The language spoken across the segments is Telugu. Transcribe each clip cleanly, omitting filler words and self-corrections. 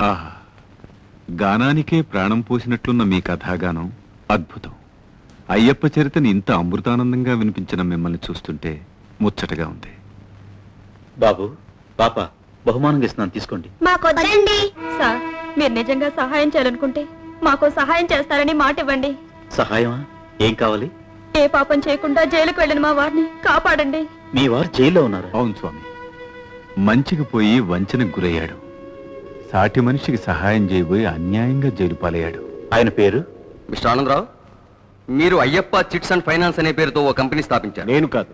ఆహా, గానానికే ప్రాణం పోసినట్లున్న మీ కథాగానం అద్భుతం. అయ్యప్ప చరిత్రని ఇంత అమృతానందంగా వినిపించిన మిమ్మల్ని చూస్తుంటే ముచ్చటగా ఉంది. బాబు, పాప, బహుమానంగా ఇస్తున్నాను, తీసుకోండి. మాకొద్దండి సార్. మీరు నిజంగా సహాయం చేయాలనుకుంటే మాకు సహాయం చేస్తారని మాట ఇవ్వండి. సహాయమా? ఏం కావాలి? ఏ పాపం చేయకుండా జైలుకు వెళ్ళిన మా వారిని కాపాడండి. మీ వారు జైల్లో ఉన్నారు? అవును స్వామి, మంచికి పోయి వంచనకు గురయ్యాడు. సాటి మనిషికి సహాయం చేయబోయి అన్యాయంగా జైలు పాలయ్యాడు. ఆయన పేరు? మిస్టర్ ఆనందరావు, మీరు అయ్యప్ప చిట్స్ అండ్ ఫైనాన్స్ అనే పేరుతో ఓ కంపెనీ స్థాపించారు. నేను కాదు,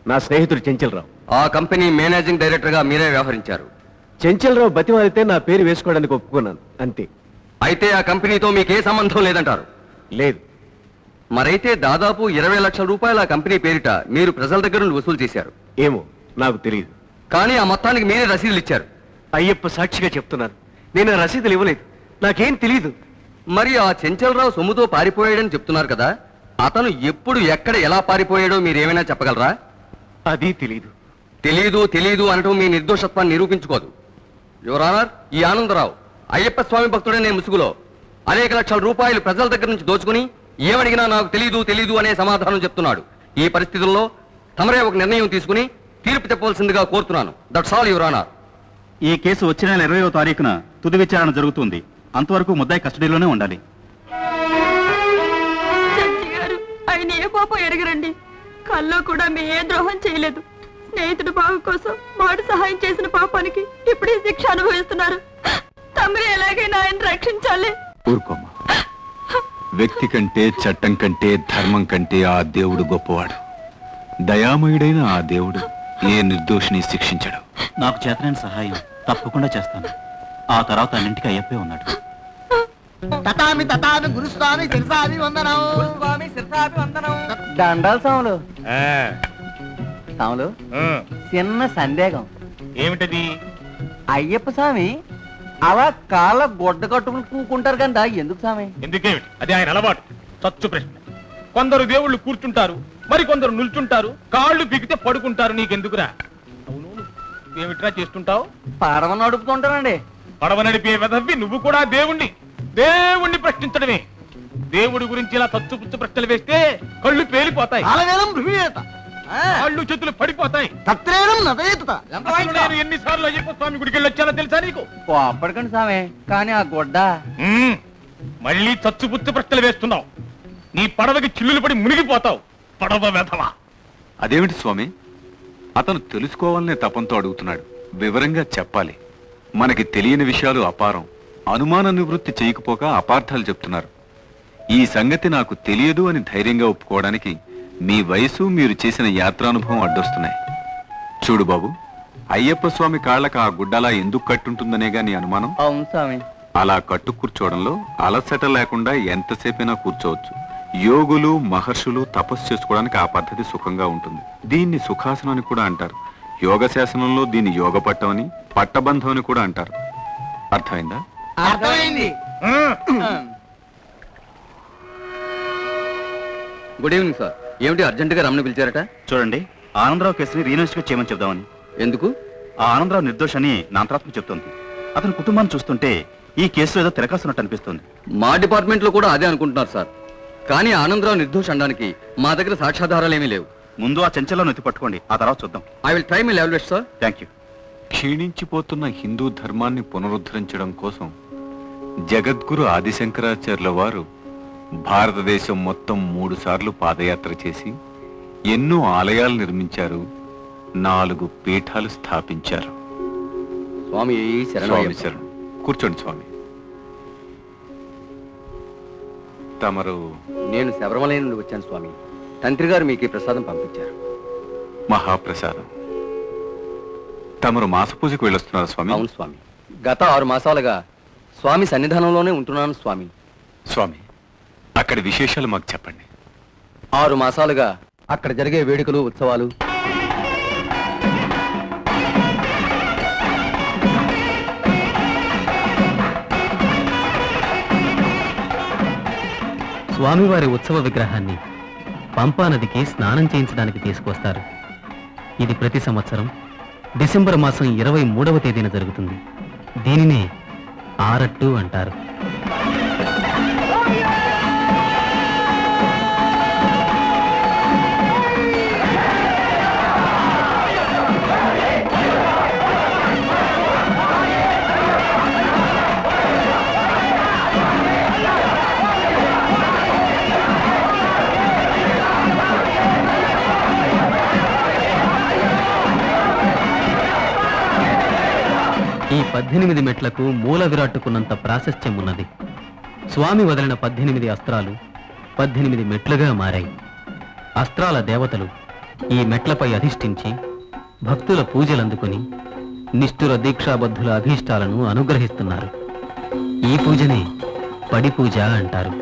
నా స్నేహితుడు చెంచలరావు. ఆ కంపెనీ మేనేజింగ్ డైరెక్టర్ గా మీరే వ్యవహరించారు. చెంచలరావు బతిమాలితే నా పేరు వేసుకోవడానికి ఒప్పుకున్నాను, అంతే. అయితే ఆ కంపెనీతో మీకే సంబంధం లేదంటారు? లేదు. మరైతే దాదాపు 20 లక్షల రూపాయల ఆ కంపెనీ పేరిట మీరు ప్రజల దగ్గర నుండి వసూలు చేశారు. ఏమో, నాకు తెలియదు. కానీ ఆ మొత్తానికి మీరే రసీదులు ఇచ్చారు. అయ్యప్ప సాక్షిగా చెప్తున్నాను, నేను ఆ రసీదులు ఇవ్వలేదు. నాకేం తెలీదు. మరి ఆ చెంచలరావు సొమ్ముతో పారిపోయాడని చెప్తున్నారు కదా, అతను ఎప్పుడు ఎక్కడ ఎలా పారిపోయాడో మీరేమైనా చెప్పగలరా? అది తెలీదు. తెలీదు అనటం మీ నిర్దోషత్వాన్ని నిరూపించుకోదు. యువర్ ఆనర్, ఈ ఆనందరావు అయ్యప్ప స్వామి భక్తుడనే ముసుగులో అనేక లక్షల రూపాయలు ప్రజల దగ్గర నుంచి దోచుకుని ఏమడిగినా నాకు తెలీదు అనే సమాధానం చెప్తున్నాడు. ఈ పరిస్థితుల్లో తమరే ఒక నిర్ణయం తీసుకుని తీర్పు చెప్పవలసిందిగా కోరుతున్నాను. That's all your honour. ఈ కేసు వచ్చే నెల 20వ తారీఖున తుది విచారణ జరుగుతుంది. అంతవరకు ముద్దాయి కస్టడీలోనే ఉండాలి. జడ్జి గారు, ఆయన ఏ పాపం ఎరగరండి. కల్లో కూడా మీ ఏ ద్రోహం చేయలేదు. స్నేహితుడు బాగు కోసం వాడు సహాయం చేసిన పాపానికి ఇప్పుడు ఈ శిక్ష అనుభవిస్తున్నారు. తమరే ఎలాగైనా ఆయన రక్షించాలి. ఊరుకోమ్మా. వ్యక్తి కంటే, చట్టం కంటే, ధర్మం కంటే ఆ దేవుడు గొప్పవాడు. దయామయుడైన ఆ దేవుడు ఏ నిర్దోషిని శిక్షించడు. నాకు చేతనైన సహాయం తప్పకుండా చేస్తాను. ఆ తర్వాత అన్నింటికి అయ్యప్పే ఉన్నాడు. తతామి తతామి గురుస్వామి శిరసామి వందనం. గురుస్వామి శిరసామి వందనం. దండాలు సాములు. సాములు, చిన్న సందేహం. ఏమిటది? అయ్యప్ప స్వామి అలా కాళ్ళ గొడ్డ కట్టుకుని కూకుంటారు కదా, ఎందుకు స్వామి? ఎందుకేమిటి? అది ఆయన అలవాటు. చచ్చు ప్రశ్న. కొందరు దేవుళ్ళు కూర్చుంటారు, మరి కొందరు నిల్చుంటారు, కాళ్ళు బిగితే పడుకుంటారు. నీకెందుకురా? అవును, ఏమిట్రా చేస్తుంటావు? పడవ నడుపుతుంటానండి. పడవ నడిపే వెదవ్వి నువ్వు కూడా దేవుణ్ణి ప్రశ్నించడమే. దేవుడి గురించి ఇలా తచ్చుపుచ్చు ప్రశ్నలు వేస్తే కళ్ళు పేలిపోతాయి, కాళ్ళు చేతులు పడిపోతాయి. నేను ఎన్నిసార్లు అయ్యప్ప స్వామి గుడికి వెళ్ళి వచ్చానో తెలుసా నీకు? అప్పటికండి స్వామి, కానీ ఆ గొడ్డ మళ్ళీ చచ్చుపుచ్చు ప్రశ్నలు వేస్తున్నావు. నీ పడవకి చిల్లులు పడి మునిగిపోతావు. పడవ వెధవా. అదేమిటి స్వామి, అతను తెలుసుకోవాలనే తపంతో అడుగుతున్నాడు. వివరంగా చెప్పాలి. మనకి తెలియని విషయాలు అపారం. అనుమాన నివృత్తి చేయకపోక అపార్థాలు చెప్తున్నారు. ఈ సంగతి నాకు తెలియదు అని ధైర్యంగా ఒప్పుకోవడానికి మీ వయసు, మీరు చేసిన యాత్రానుభవం అడ్డొస్తున్నాయి. చూడు బాబు, అయ్యప్ప స్వామి కాళ్ళకు ఆ గుడ్డలా ఎందుకు కట్టుంటుందనేగా నీ అనుమానం? అవును స్వామి. అలా కట్టు కూర్చోవడంలో అలసట లేకుండా ఎంతసేపైనా కూర్చోవచ్చు. యోగులు, మహర్షులు తపస్సు చేసుకోవడానికి ఆ పద్ధతి సుఖంగా ఉంటుంది. దీన్ని సుఖాసనం అని కూడా అంటారు. యోగ శాసనంలో దీన్ని యోగ పట్టం అని, పట్టబంధం అని కూడా అంటారు. అర్థమైందా? అర్థమైంది. Good evening sir. ఏమిటి అర్జెంటుగా రమ్మని పిలిచారట? చూడండి, ఆనందరావు కేసుని రీఇన్వెస్టిగేట్ చేయమని చెప్దామని. ఎందుకు? ఆ ఆనందరావు నిర్దోషని నా అంతరాత్మ చెప్తోంది. అతని కుటుంబాన్ని చూస్తుంటే ఈ కేసులో ఏదో తిరకాస్తున్నట్టు అనిపిస్తుంది. మా డిపార్ట్మెంట్ లో కూడా అదే అనుకుంటున్నారు సార్. కానీ ఆనందరావు నిర్దోష్ అనడానికి మా దగ్గర సాక్ష్యాధారాలు ఏమీ లేవు. ముందు ఆ చెంచలను ఎత్తి పట్టుకోండి, ఆ తర్వాత చూద్దాం. I will try my level sir. Thank you. క్షీణించిపోతున్న హిందూ ధర్మాన్ని పునరుద్ధరించడం కోసం జగద్గురు ఆదిశంకరాచార్యుల వారు భారతదేశం మొత్తం 3 సార్లు పాదయాత్ర చేసి ఎన్నో ఆలయాలు నిర్మించారు, 4 పీఠాలు స్థాపించారు. స్వామి స్వామి శరణం. కూర్చోండి స్వామి. తమరు? నేను శబరిమల నుండి వచ్చాను స్వామి. తంత్రి గారు మీకు ఈ ప్రసాదం పంపించారు. మహాప్రసాదం. తమరు మాస పూజకు వెళ్ళొస్తున్నారు స్వామి? అవును స్వామి. గత 6 మాసాలుగా స్వామి సన్నిధానంలోనే ఉంటున్నాను స్వామి. స్వామి, అక్కడి విశేషాలు మాకు చెప్పండి. 6 మాసాలుగా అక్కడ జరిగే వేడుకలు, ఉత్సవాలు, స్వామివారి ఉత్సవ విగ్రహాన్ని పంపానదికి స్నానం చేయించడానికి తీసుకొస్తారు. ఇది ప్రతి సంవత్సరం డిసెంబర్ మాసం 23వ తేదీన జరుగుతుంది. దీనినే ఆరట్టు అంటారు. ఈ 18 మెట్లకు మూల విరాట్టుకున్నంత ప్రాశస్త్యం ఉన్నది. స్వామి వదిలిన 18 అస్త్రాలు 18 మెట్లుగా మారాయి. అస్త్రాల దేవతలు ఈ మెట్లపై అధిష్ఠించి భక్తుల పూజలందుకుని నిష్ఠుర దీక్షాబద్ధుల అభీష్టాలను అనుగ్రహిస్తున్నారు. ఈ పూజనే పడి పూజ అంటారు.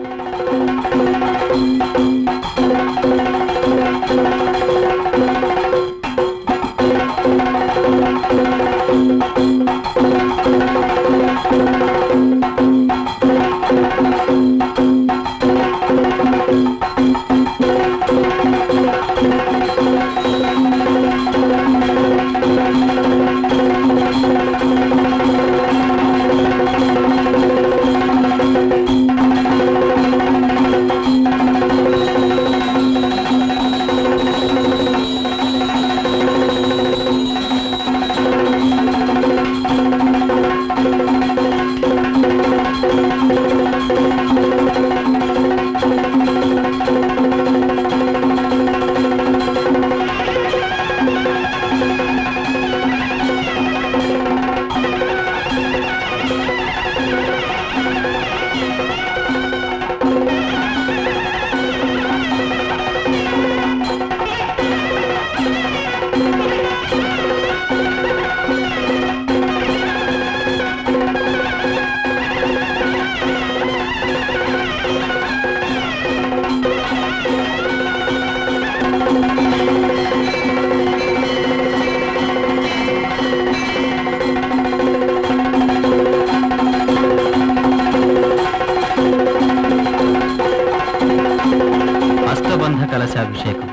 అష్టబంధ కలశాభిషేకం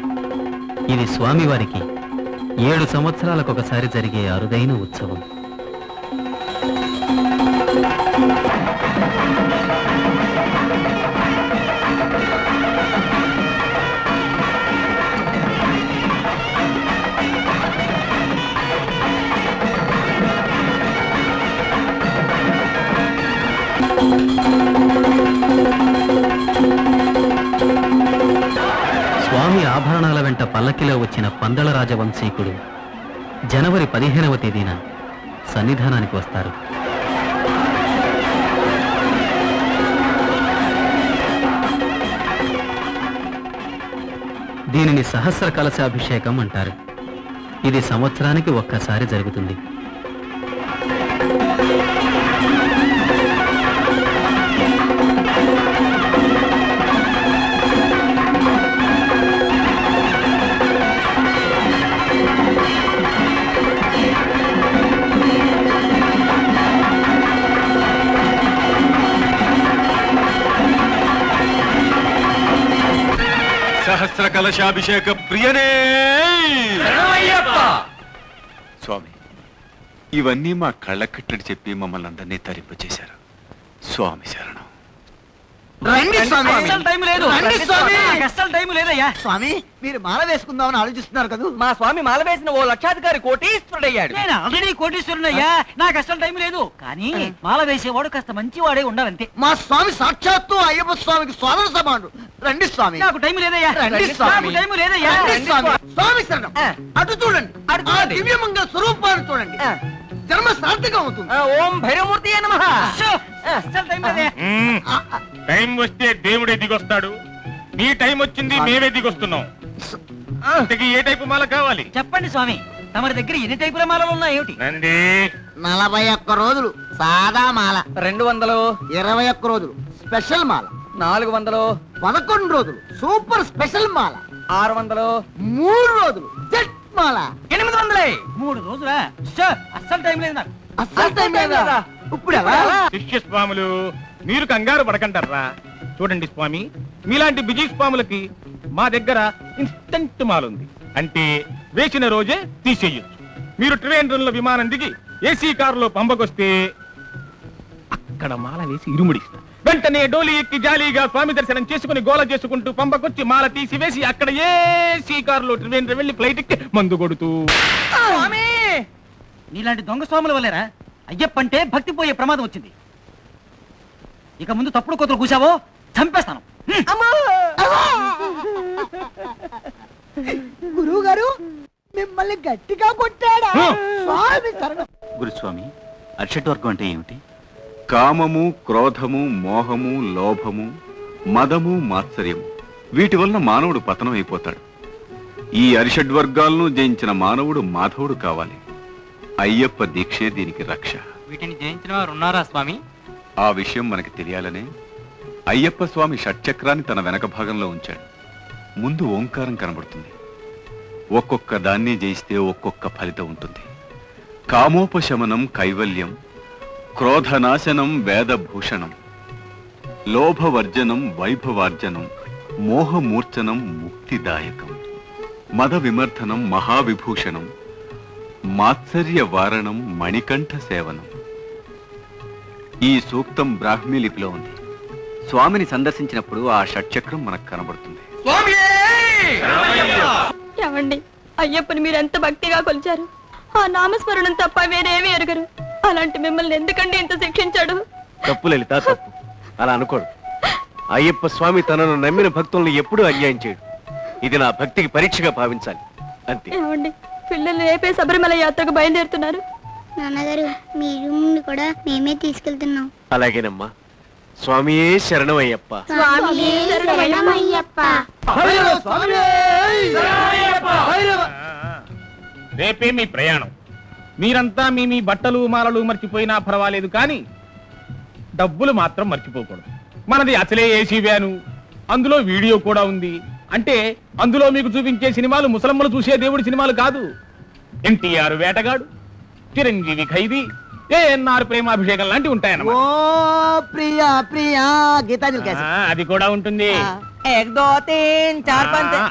ఇది స్వామివారికి 7 సంవత్సరాలకొకసారి జరిగే అరుదైన ఉత్సవం. స్వామి ఆభరణాల వెంట పల్లకిలో వచ్చిన పందల రాజవంశీకుడు జనవరి 15వ తేదీన సన్నిధానానికి వస్తారు. దీనిని సహస్ర కలశాభిషేకం అంటారు. ఇది సంవత్సరానికి ఒక్కసారి జరుగుతుంది. సహస్ర కలశాభిషేక ప్రియనే స్వామి, ఇవన్నీ మా కళ్ళ కట్టడి చెప్పి మమ్మల్ని అందరినీ తరింపచేశారు. స్వామి శరణం. రండి స్వామి. అస్సలు టైం లేదు. రండి స్వామి. నాకు అస్సలు టైం లేదయ్యా. స్వామి మీరు మాల వేసుకుందామని ఆలోచిస్తున్నారు కదా. మా స్వామి మాల వేసిన ఓ లక్షాధికారి కోటీశ్వరుడయ్యాడు. నేను ఆల్రెడీ కోటీశ్వరుడయ్యా. నాకు అస్సలు టైం లేదు. కానీ మాల వేసేవాడు కాస్త మంచివాడే ఉండాలంతే. మా స్వామి సాక్షాత్తు అయ్యప్ప స్వామికి స్వాగత సమానుడు. రండి స్వామి. నాకు టైం లేదయ్యా. రండి స్వామి. నాకు టైం లేదయ్యా. రండి స్వామి. స్వామి శరణం. అటు చూడండి. అటు ఆ చూడండి. దివ్యమంగళ స్వరూపాన్ని చూడండి. జన్మ సార్థకం అవుతుంది. ఓం భైరవమూర్తి నమః. అస్సలు టైం లేదయ్యా. టైం వస్తే దేవుడే దిగొస్తాడు. నీ టైం వచ్చింది, మేమే దిగొస్తున్నాం. ఇంతకీ ఏ టైపు మాల కావాలి? చెప్పండి స్వామి, తమరి దగ్గర ఎన్ని టైపుల మాలలు ఉన్నాయి? ఏమిటి? నంది 41 రోజులు సాదా మాల, 200, 21 రోజులు స్పెషల్ మాల, 400, 11 రోజులు సూపర్ స్పెషల్ మాల, 600, 3 రోజులు జెట్ మాల, 800. 3 రోజులా? షో, అస్సలు టైం లేదు నాకు. అస్సలు టైం లేదా? ఇప్పుడు ఎలా? శిష్య స్వాములు, మీరు కంగారు పడకంటారా? చూడండి స్వామి, మీలాంటి బిజీ స్వాములకి మా దగ్గర ఇన్స్టంట్ మాల్ ఉంది. అంటే వేసిన రోజే తీసేయచ్చు. మీరు ట్రైన్ విమానం దిగి ఏసీ కారులో పంపకొస్తే అక్కడ మాల వేసి ఇరుముడిస్తా. వెంటనే డోలి ఎక్కి జాలీగా స్వామి దర్శనం చేసుకుని గోల చేసుకుంటూ పంపకొచ్చి మాల తీసివేసి అక్కడ ఏసీ కారులో ట్రివేంద్ర వెళ్లి ఫ్లైట్ ఎక్కి మందు కొడుతూ. నీలాంటి దొంగ స్వాముల వల్లేరా అయ్యప్ప అంటే భక్తి పోయే ప్రమాదం వచ్చింది. ఇక ముందు తప్పుడు కోతలు కూసావో చంపేస్తాను. గురువు గారు మిమ్మల్ని గట్టిగా కొట్టాడా? స్వామి శరణం. గురుస్వామి, అరిషడ్ వర్గం అంటే ఏమిటి? కామము, క్రోధము, మోహము, లోభము, మదము, మాత్సర్యము వీటి వలన మానవుడు పతనం అయిపోతాడు. ఈ అరిషడ్వర్గాలను జయించిన మానవుడు మాధవుడు కావాలి. అయ్యప్ప దీక్షే దీనికి రక్ష. వీటిని జయించిన వారు ఉన్నారా స్వామి? ఆ విషయం మనకి తెలియాలనే అయ్యప్ప స్వామి షట్చక్రాన్ని తన వెనక భాగంలో ఉంచాడు. ముందు ఓంకారం కనబడుతుంది. ఒక్కొక్క దాన్ని జయిస్తే ఒక్కొక్క ఫలితం ఉంటుంది. కామోపశమనం కైవల్యం, క్రోధనాశనం వేదభూషణం, లోభవర్జనం వైభవార్జనం, మోహమూర్ఛనం ముక్తిదాయకం, మద విమర్ధనం మహావిభూషణం, మాత్సర్య వారణం మణికంఠ సేవనం. ఈ సూక్తం బ్రాహ్మీ లిపిలో ఉంది. స్వామిని సందర్శించినప్పుడు ఆ షట్చక్రం మనకు కనబడుతుంది. ఏమండి, అయ్యప్పని మీరు ఎంత భక్తిగా కొలిచారు. ఆ నామస్మరణం తప్ప వేరేమీ ఎరగరు. అలాంటి మిమ్మల్ని ఎందుకండి ఇంత శిక్షించాడు? తప్పు లలిత, తప్పు. అలా అనుకోడు. అయ్యప్ప స్వామి తనను నమ్మిన భక్తులను ఎప్పుడూ అన్యాయం చేయడు. ఇది నా భక్తికి పరీక్షగా భావించాలి, అంతే. ఏమండి, పిల్లలు రేపే శబరిమల యాత్రకు బయలుదేరుతున్నారు. నాన్నగారు మీ రూమ్ కూడా మేమే తీసుకెళ్తున్నాం. అలాగేనమ్మా. స్వామియే శరణమయ్యప్ప. రేపే మీ ప్రయాణం. మీరంతా మీ బట్టలు మాలలు మర్చిపోయినా పర్వాలేదు, కానీ డబ్బులు మాత్రం మర్చిపోకూడదు. మనది అసలే ఏసీ వ్యాను, అందులో వీడియో కూడా ఉంది. అంటే అందులో మీకు చూపించే సినిమాలు ముసలమ్మలు చూసే దేవుడి సినిమాలు కాదు. ఎన్టీఆర్ వేటగాడు, చిరంజీవి ఖైదీ, ఏఎన్ఆర్ ప్రేమాభిషేకం లాంటివి ఉంటాయన్నమాట. ఓ ప్రియా ప్రియా గీతాంజలి కేసరి. అది కూడా ఉంటుంది.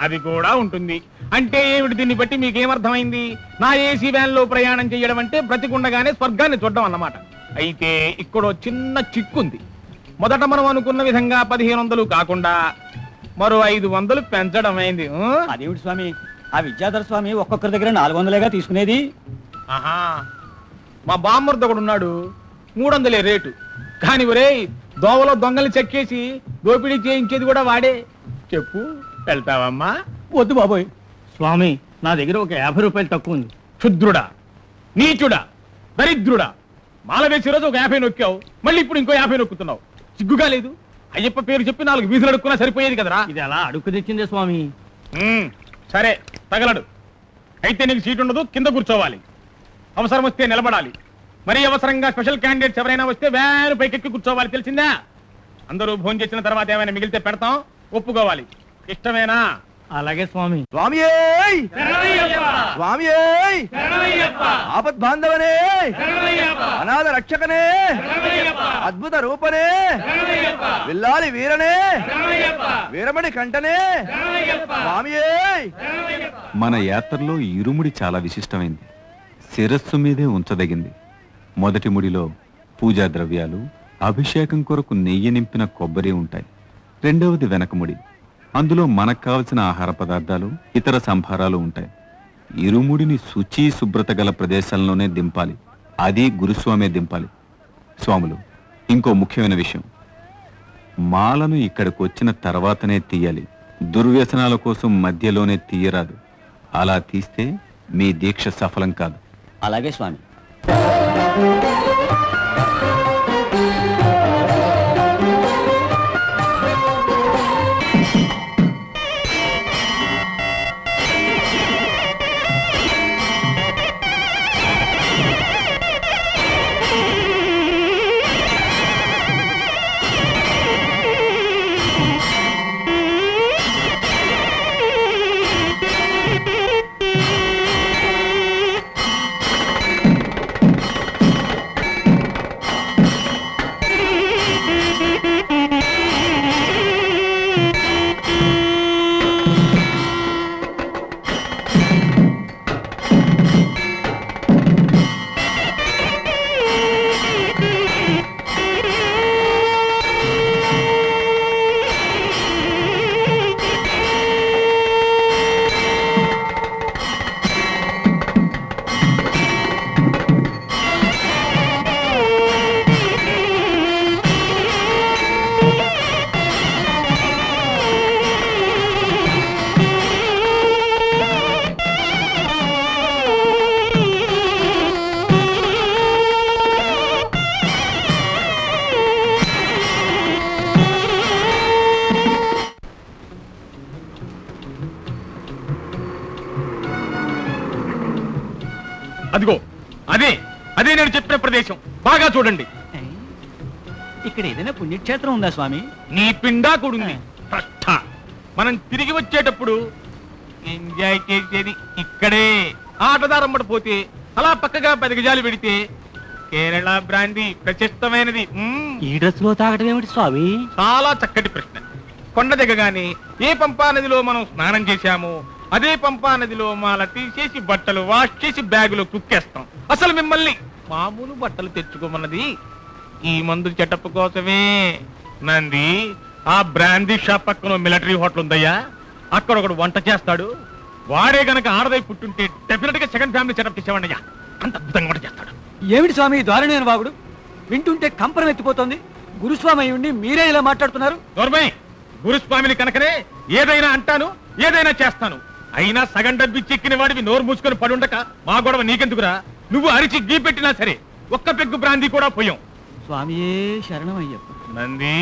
అది కూడా ఉంటుంది. అంటే ఏమిటి? దీన్ని బట్టి మీకేమర్థమైంది? నా ఏసీ వ్యాన్ లో ప్రయాణం చేయడం అంటే బ్రతికుండగానే స్వర్గాన్ని చూడడం అన్నమాట. అయితే ఇక్కడ చిన్న చిక్కుంది. మొదట మనం అనుకున్న విధంగా 1500 కాకుండా మరో 500 పెంచడం అయింది. అదేమిటి స్వామి, ఆ విద్యాధర స్వామి ఒక్కొక్కరి దగ్గర 400గా తీసుకునేది. ఆహా, మా బామ్మర్ది ఒకడు ఉన్నాడు, 300 రేటు. కాని ఒరేయ్, దోవలో దొంగల్ని చెక్కేసి దోపిడీ చేయించేది కూడా వాడే. చెప్పు, వెళ్తావమ్మా? వద్దు బాబోయ్. స్వామి, నా దగ్గర ఒక 50 రూపాయలు తక్కువ ఉంది. క్షుద్రుడా, నీచుడా, దరిద్రుడా! మాల వేసే రోజు ఒక 50 నొక్కావు, మళ్ళీ ఇప్పుడు ఇంకో 50 నొక్కుతున్నావు. సిగ్గుగా లేదు? అయ్యప్ప పేరు చెప్పి 4 వీధులు అడుక్కున్నా సరిపోయేది కదరా. ఇది అలా అడుక్కు తెచ్చిందే స్వామి. సరే, తగలడు. అయితే నీకు సీట్ ఉండదు, కింద కూర్చోవాలి. అవసరం వస్తే నిలబడాలి. మరీ అవసరంగా స్పెషల్ క్యాండిడేట్స్ ఎవరైనా వస్తే వేరు పైకెక్కి కూర్చోవాలి, తెలిసిందా? అందరూ భోజనం చేసిన తర్వాత ఏమైనా మిగిలితే పెడతాం, ఒప్పుకోవాలి. ఇష్టమేనా? అలాగే స్వామి. స్వామి స్వామి, ఆపద్ బాంధవనే, అనాథ రక్షకనే, అద్భుత రూపనే, విల్లాలి వీరనే, వీరమణి కంటనే, స్వామి. మన యాత్రలో ఇరుముడి చాలా విశిష్టమైంది. శిరస్సు మీదే ఉంచదగింది. మొదటి ముడిలో పూజా ద్రవ్యాలు, అభిషేకం కొరకు నెయ్యి నింపిన కొబ్బరి ఉంటాయి. రెండవది వెనకముడి, అందులో మనకు కావలసిన ఆహార పదార్థాలు, ఇతర సంభారాలు ఉంటాయి. ఇరుముడిని శుచి శుభ్రత గల ప్రదేశాల్లోనే దింపాలి. అది గురుస్వామే దింపాలి. స్వాములు, ఇంకో ముఖ్యమైన విషయం, మాలను ఇక్కడికి వచ్చిన తర్వాతనే తీయాలి. దుర్వ్యసనాల కోసం మధ్యలోనే తీయరాదు. అలా తీస్తే మీ దీక్ష సఫలం కాదు. అలాగే స్వామి. అదిగో అదే అదే నేను చెప్పిన ప్రదేశం, బాగా చూడండి. ఇక్కడ ఏదైనా పుణ్యక్షేత్రం ఉందా స్వామి? నీ పిండాకుడుంది తట్ట. మనం తిరిగి వచ్చేటప్పుడు ఎంజాయ్ చేసేది ఇక్కడే. ఆటదారమ్మట పోతే అలా పక్కగా 10 గజాలు పెడితే కేరళ బ్రాందీ ప్రశస్తమైనది. ఈ డ్రెస్ లో తాగడం ఏమిటి స్వామి? చాలా చక్కటి ప్రశ్న. కొండ దిగగానే ఏ పంపా నదిలో మనం స్నానం చేశామో అదే పంపా నదిలో మాల తీసేసి బట్టలు వాష్ చేసి బ్యాగులో కుక్కేస్తాం. అసలు మిమ్మల్ని మామూలు బట్టలు తెచ్చుకోమన్నది ఈ మందు చెటప్ కోసమే. నంది, ఆ బ్రాందీ షాప్ పక్కన మిలిటరీ హోటల్ ఉందయ్యా, అక్కడ ఒకడు వంట చేస్తాడు. వాడే గనక ఆడదై పుట్టుంటే డెఫినెట్ గా సెకండ్ ఫ్యామిలీ సెటప్ చేసేవాడయ్యా. అంత అద్భుతంగా వంట చేస్తాడు. ఏమిటి స్వామి దారుణమైన వాగుడు? వింటుంటే కంపరం ఎత్తిపోతుంది. గురుస్వామి అయి ఉండి మీరే ఇలా మాట్లాడుతున్నారు. నోర్మై, గురుస్వామిని కనుకనే ఏదైనా అంటాను, ఏదైనా చేస్తాను. అయినా సగం డబ్బి చెక్కిన వాడివి నోరు మూసుకొని పడుండక మా గొడవ నీకెందుకురా? నువ్వు అరిచి గీ పెట్టినా సరే ఒక్క పెగ్గు బ్రాందీ కూడా పోయాం. స్వామియే శరణమయ్యప్ప. నంది,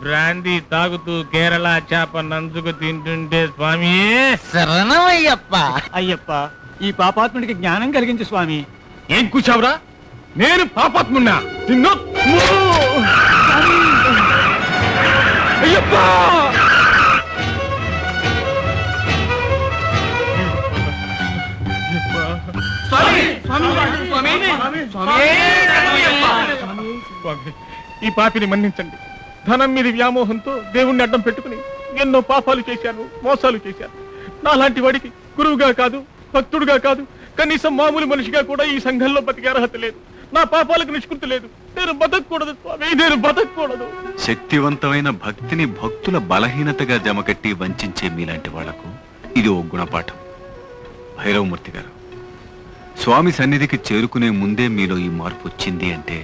బ్రాందీ తాగుతూ కేరళ చేప నంచుకు తింటుంటే స్వామియే శరణమయ్యప్ప. అయ్యప్ప, ఈ పాపాత్ముడికి జ్ఞానం కలిగించు స్వామి. ఏం కూర్చావురా? నేను పాపాత్మున్నా? నిన్ను అయ్యప్పా! స్వామి, ఈ పాపిని మన్నించండి. ధనం మీద వ్యామోహంతో దేవుణ్ణి అడ్డం పెట్టుకుని ఎన్నో పాపాలు చేశాను, మోసాలు చేశాను. నాలాంటి వాడికి గురువుగా కాదు, భక్తుడుగా కాదు, కనీసం మామూలు మనిషిగా కూడా ఈ సంఘంలో బతికే అర్హత లేదు. నా పాపాలకు నిష్కృతి లేదు. నేను బతకూడదు స్వామి, నేను బతకూడదు. శక్తివంతమైన భక్తిని భక్తుల బలహీనతగా జమకట్టి వంచే మీలాంటి వాళ్లకు ఇది ఓ గుణపాఠం. భైరవమూర్తి గారు, స్వామి సన్నిధికి చేరుకునే ముందే మీలో ఈ మార్పు వచ్చింది అంటే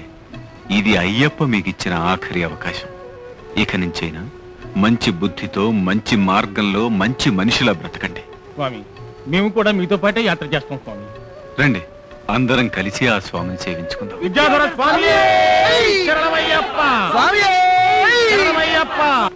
ఇది అయ్యప్ప మీకిచ్చిన ఆఖరి అవకాశం. ఇక నుంచైనా మంచి బుద్ధితో, మంచి మార్గంలో, మంచి మనిషిలా బ్రతకండి. స్వామి, మేము కూడా మీతో పాటే యాత్ర చేస్తాం స్వామి. రండి, అందరం కలిసి ఆ స్వామిని సేవించుకుందాం. విద్యాధర స్వామి, శరణమయ్యప్ప. స్వామి శరణమయ్యప్ప.